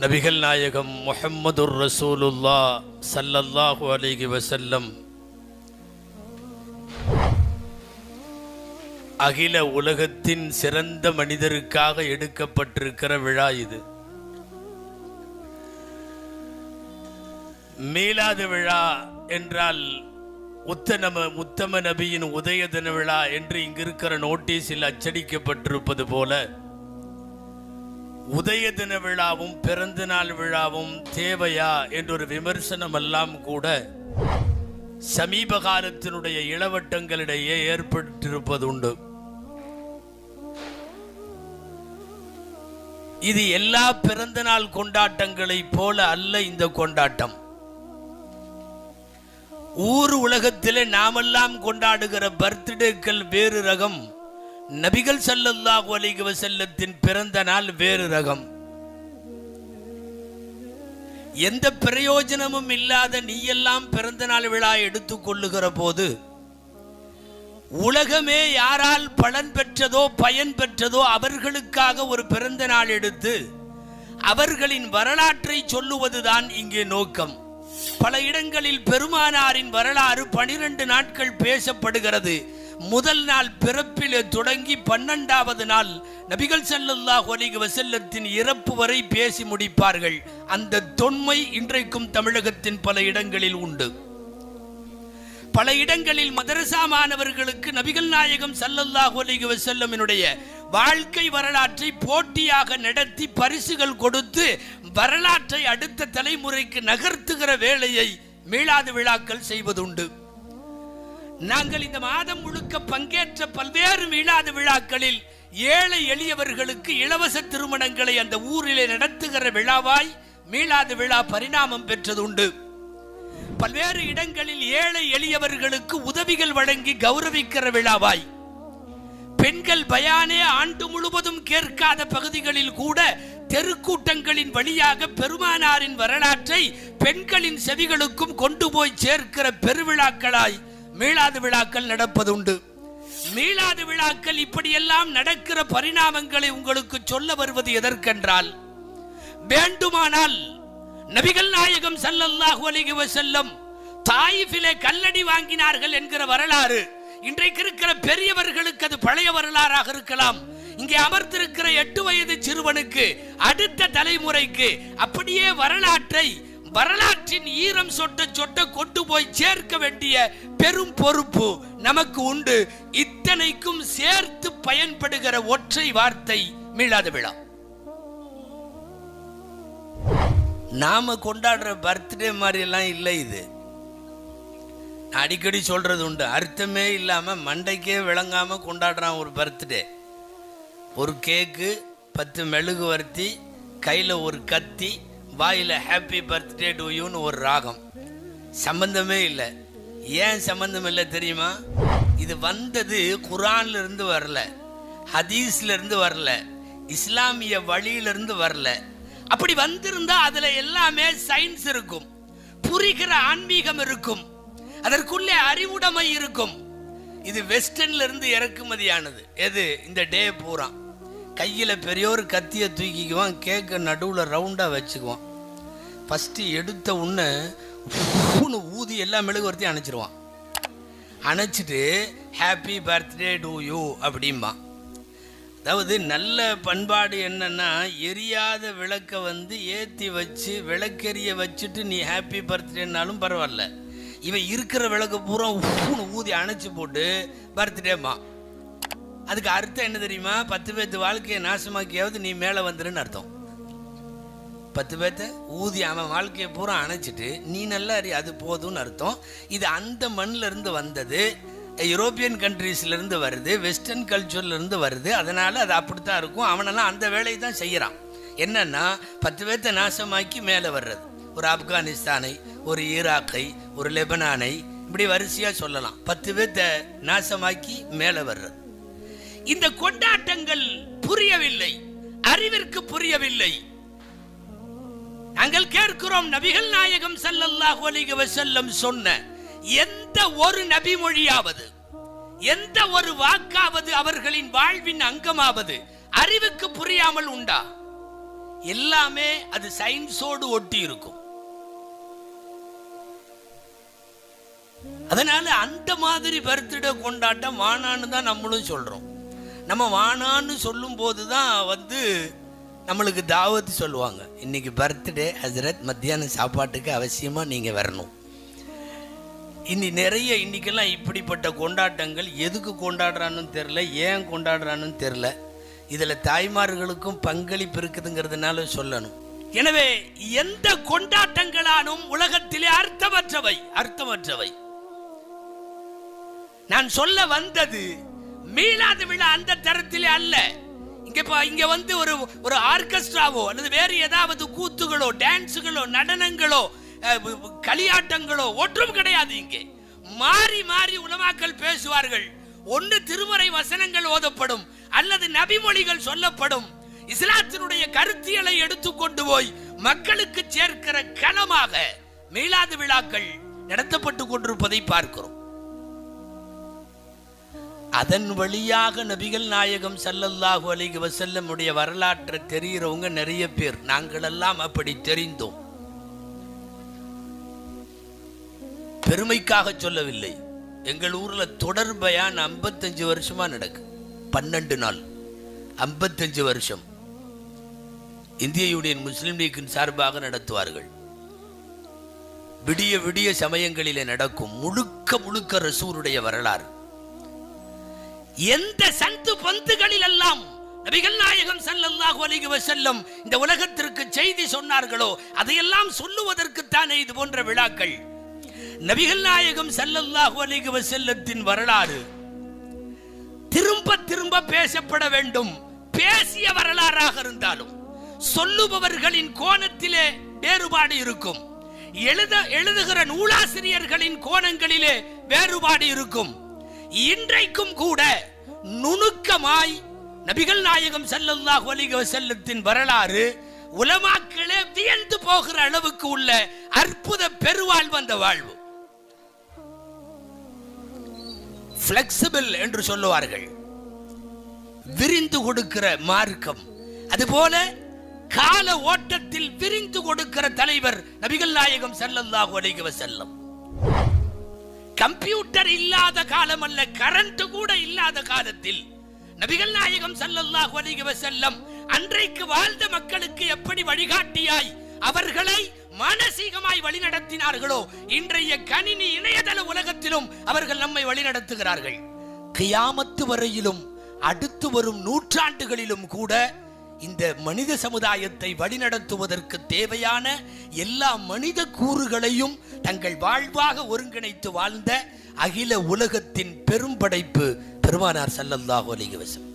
நபிகள் நாயகம் முஹம்மதுர் ரசூலுல்லாஹ் ஸல்லல்லாஹு அலைஹி வஸல்லம் அகில உலகத்தின் சிறந்த மனிதருக்காக எடுக்கப்பட்டிருக்கிற விழா இது. மீலாது விழா என்றால் உத்தம நபியின் உதய தின விழா என்று இங்கிருக்கிற நோட்டீஸில் அச்சடிக்கப்பட்டிருப்பது போல உதய தின விழாவும் பிறந்த நாள் விழாவும் தேவையா என்றொரு விமர்சனம் எல்லாம் கூட சமீப காலத்தினுடைய இளவட்டங்களிடையே ஏற்பட்டிருப்பதுண்டு. இது எல்லா பிறந்த நாள் கொண்டாட்டங்களைப் போல அல்ல. இந்த கொண்டாட்டம் ஊர் உலகத்திலே நாமெல்லாம் கொண்டாடுகிற பர்த்டேக்கள் வேறு ரகம், நபிகள் ஸல்லல்லாஹு அலைஹி வஸல்லத்தின் பிறந்த நாள் வேறு ரகம். எந்த பிரயோஜனமும் இல்லாத நீ எல்லாம் பிறந்த நாள் விழா எடுத்துக் கொள்ளுகிற போது உலகமே யாரால் பலன் பெற்றதோ பயன் பெற்றதோ அவர்களுக்காக ஒரு பிறந்த நாள் எடுத்து அவர்களின் வரலாற்றை சொல்லுவதுதான் இங்கே நோக்கம். பல இடங்களில் பெருமானாரின் வரலாறு 12 நாட்கள் பேசப்படுகிறது. முதல் நாள் பிறப்பிலே தொடங்கி 12வது நாள் நபிகள் ஸல்லல்லாஹு அலைஹி வஸல்லத்தின் இறப்பு வரை பேசி முடிப்பார்கள். அந்த தொன்மை இன்றைக்கும் தமிழகத்தின் பல இடங்களில் உண்டு. பல இடங்களில் மதரசா மாணவர்களுக்கு நபிகள் நாயகம் ஸல்லல்லாஹு அலைஹி வஸல்லமினுடைய வாழ்க்கை வரலாற்றை போட்டியாக நடத்தி பரிசுகள் கொடுத்து வரலாற்றை அடுத்த தலைமுறைக்கு நகர்த்துகிற வேலையை மீலாது விழாக்கள் செய்வதுண்டு. நாங்கள் இந்த மாதம் முழுக்க பங்கேற்ற பல்வேறு மீலாது விழாக்களில் ஏழை எளியவர்களுக்கு இலவச திருமணங்களை அந்த ஊரிலே நடத்துகிற விழாவாய் மீலாது விழா பரிணாமம் பெற்றதுண்டு. பல்வேறு இடங்களில் ஏழை எளியவர்களுக்கு உதவிகள் வழங்கி கௌரவிக்கிற விழாவாய், பெண்கள் பயானே ஆண்டு முழுவதும் கேட்காத பகுதிகளில் கூட தெருக்கூட்டங்களின் வழியாக பெருமானாரின் வரலாற்றை பெண்களின் செவிகளுக்கும் கொண்டு போய் சேர்க்கிற பெருவிழாக்களாய் மீலாது விழாக்கள் நடப்பதுண்டு. மீலாது விழாக்கள் இப்படியெல்லாம் நடக்கிற பரிணாமங்களை உங்களுக்கு சொல்ல வருவது எதற்கென்றால், வேண்டுமானால் நபிகள் நாயகம் ஸல்லல்லாஹு அலைஹி வஸல்லம் தாயிஃபிலே கல்லடி வாங்கினார்கள் என்கிற வரலாறு இன்றைக்கு இருக்கிற பெரியவர்களுக்கு அது பழைய வரலாறாக இருக்கலாம். இங்கே அமர்ந்திருக்கிற 8 வயது சிறுவனுக்கு அடுத்த தலைமுறைக்கு அப்படியே வரலாற்றின் ஈரம் சொட்ட கொண்டு போய் சேர்க்க வேண்டிய பெரும் பொறுப்பு நமக்கு உண்டு. இத்தனைக்கும் சேர்த்து பயன்படுகிற ஒற்றை வார்த்தை மீலாது விழா. நாம கொண்டாடுற பர்த்டே மாதிரி எல்லாம் இல்லை. இது அடிக்கடி சொல்றது உண்டு. அர்த்தமே இல்லாம மண்டைக்கே விளங்காம கொண்டாடுறான் ஒரு பர்த்டே. ஒரு கேக்கு, 10 மெழுகுவர்த்தி, கையில ஒரு கத்தி, வாயில ஹாப்பி பர்த்டே டு யூன்னு ஒரு ராகம். சம்பந்தமே இல்லை. ஏன் சம்பந்தம் இல்லை தெரியுமா? இது வந்தது குர்ஆன்ல இருந்து வரல, ஹதீஸ்ல இருந்து வரல, இஸ்லாமிய வழியிலிருந்து வரல. அப்படி வந்திருந்தா அதுல எல்லாமே சயின்ஸ் இருக்கும், புரிகிற ஆன்மீகம் இருக்கும், அதற்குள்ளே அறிவுடைமை இருக்கும். இது வெஸ்டர்ன்ல இருந்து இறக்குமதியானது. எது? இந்த டே பூரா கையில பெரியோர் கத்திய தூக்கிக்குவான், கேக்க நடுவுல ரவுண்டா வச்சுக்குவான். ஃபர்ஸ்ட் எடுத்த உடனே ஊதி எல்லா மெழுகுவர்த்தியும் அணைச்சிருவான். அணைச்சிட்டு ஹாப்பி பர்த்டே டு யூ அப்படிம்பா. அதாவது நல்ல பண்பாடு என்னன்னா, எரியாத விளக்க ஏற்றி வச்சு விளக்கெரிய வச்சுட்டு நீ ஹாப்பி பர்த்டேனாலும் பரவாயில்ல, இவன் இருக்கிற விளக்கு பூரா ஊதி அணைச்சி போட்டு பர்த்டேமா. அதுக்கு அர்த்தம் என்ன தெரியுமா? 10 பேர்த்து வாழ்க்கையை நாசமாக்கியாவது நீ மேலே வந்துருன்னு அர்த்தம். 10 பேர்த்த ஊதி அவன் வாழ்க்கையை பூரா அணைச்சிட்டு நீ நல்லா அது போதும்னு அர்த்தம். இது அந்த மண்ணில் இருந்து வந்தது, யூரோப்பியன் கண்ட்ரீஸ்லேருந்து வருது, வெஸ்டர்ன் கல்ச்சர்லேருந்து வருது. அதனால் அது அப்படித்தான் இருக்கும். அவனெல்லாம் அந்த வேலையை தான் செய்கிறான். என்னன்னா 10 பேர்த்த நாசமாக்கி மேலே வர்றது. ஒரு ஆப்கானிஸ்தானை, ஒரு ஈராக்கை, ஒரு லெபனானை, இப்படி வரிசையாக சொல்லலாம். 10 பேர்த்த நாசமாக்கி மேலே வர்றது. இந்த கொண்டாட்டங்கள் புரியவில்லை, அறிவிற்கு புரியவில்லை. நாங்கள் கேட்கிறோம், நபிகள் நாயகம் ஸல்லல்லாஹு அலைஹி வஸல்லம் சொன்ன எந்த ஒரு நபி மொழியாவது, எந்த ஒரு வாக்காவது அவர்களின் வாழ்வின் அங்கமாவது அறிவுக்கு புரியாமல் உண்டா? எல்லாமே அது சயின்ஸோடு ஒட்டி இருக்கும். அதனால அந்த மாதிரி பர்த்டே கொண்டாட்டம் வானான்னு தான் நம்மளும் சொல்றோம். நம்ம வானான்னு சொல்லும் போதுதான் நம்மளுக்கு தாவத்து சொல்லுவாங்க. இன்னைக்கு பர்த்டே ஹசரத், மத்தியான சாப்பாட்டுக்கு அவசியமா நீங்க வரணும். இன்னைக்கெல்லாம் இப்படிப்பட்ட கொண்டாட்டங்கள் எதுக்கு கொண்டாடுறான்னு தெரியல, ஏன் கொண்டாடுறான்னு தெரியல. இதுல தாய்மார்களுக்கும் பங்களிப்பு இருக்குதுங்கிறதுனால சொல்லணும். எனவே எந்த கொண்டாட்டங்களானும் உலகத்திலே அர்த்தமற்றவை. நான் சொல்ல வந்தது மீளாத விழா அந்த தரத்திலே அல்ல. இங்க ஒரு ஆர்கெஸ்ட்ராவோ அல்லது வேறு ஏதாவது கூத்துகளோ, டான்ஸுகளோ, நடனங்களோ, களியாட்டங்களோ ஒன்றும் கிடையாது. இங்கே மாறி மாறி உலமாக்கள் பேசுவார்கள். ஒன்று திருமறை வசனங்கள் ஓதப்படும், அல்லது நபிமொழிகள் சொல்லப்படும். இஸ்லாத்தினுடைய கருத்தியலை எடுத்துக்கொண்டு போய் மக்களுக்கு சேர்க்கிற களமாக மீளாது விழாக்கள் நடத்தப்பட்டு கொண்டிருப்பதை பார்க்கிறோம். அதன் வழியாக நபிகள் நாயகம் ஸல்லல்லாஹு அலைஹி வஸல்லம் உடைய வரலாற்றை தெரிகிறவங்க நிறைய பேர். நாங்கள் எல்லாம் அப்படி தெரிந்தோம். பெருமைக்காக சொல்லவில்லை. எங்கள் ஊர்ல தொடர் பயான் 55 வருஷமா நடக்கு. 12 நாள் 55 வருஷம் இந்திய யூனியன் முஸ்லிம் லீக்கின் சார்பாக நடத்துவார்கள். விடிய விடிய சமயங்களிலே நடக்கும். முழுக்க ரசூலுடைய வரலாறு. எந்த சந்து பந்துகளில் எல்லாம் நபிகள் நாயகம் ஸல்லல்லாஹு அலைஹி வஸல்லம் இந்த உலகத்திற்கு செய்தி சொன்னார்களோ அதையெல்லாம் சொல்லுவதற்குத்தானே இது போன்ற விழாக்கள். நபிகள் நாயகம் ஸல்லல்லாஹு அலைஹி வஸல்லத்தின் வரலாறு திரும்ப திரும்ப பேசப்பட வேண்டும். பேசிய வரலாறாக இருந்தாலும் சொல்லுபவர்களின் கோணத்திலே வேறுபாடு இருக்கும். எழுதுகிற நூலாசிரியர்களின் கோணங்களிலே வேறுபாடு இருக்கும். இன்றைக்கும் கூட நுணுக்கமாய் நபிகள் நாயகம் ஸல்லல்லாஹு அலைஹி வஸல்லத்தின் வரலாறு உலமாக்களே வியந்து போகிற அளவுக்கு உள்ள அற்புத பெருவாழ்வு. அந்த வாழ்வு பிளெக்சிபிள் என்று சொல்லுவார்கள், விரிந்து கொடுக்கிற மார்க்கம். அதுபோல கால ஓட்டத்தில் விரிந்து கொடுக்கிற தலைவர் நபிகள் நாயகம் ஸல்லல்லாஹு அலைஹி வஸல்லம். கம்ப்யூட்டர் இல்லாத காலம் அல்ல, கரண்ட் கூட இல்லாத காலத்தில் நபிகள் நாயகம் ஸல்லல்லாஹு அலைஹி வஸல்லம் அன்றைக்கு வாழ்ந்த மக்களுக்கு எப்படி வழிகாட்டியாய் அவர்களை மானசீகமாய் வழிநடத்தினார்களோ இன்றைய கணினி இணையதள உலகத்திலும் அவர்கள் நம்மை வழிநடத்துகிறார்கள். கியாமத்து வரையிலும் அடுத்து வரும் நூற்றாண்டுகளிலும் கூட இந்த மனித சமுதாயத்தை வழிநடத்துவதற்கு தேவையான எல்லா மனித கூறுகளையும் தங்கள் வாழ்வாக ஒருங்கிணைத்து வாழ்ந்த அகில உலகத்தின் பெரும்படைப்பு பெருமானார் ஸல்லல்லாஹு அலைஹி வஸல்லம்.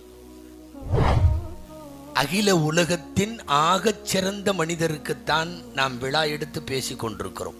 அகில உலகத்தின் ஆகச் சிறந்த மனிதருக்குத்தான் நாம் விழா எடுத்து பேசிக் கொண்டிருக்கிறோம்.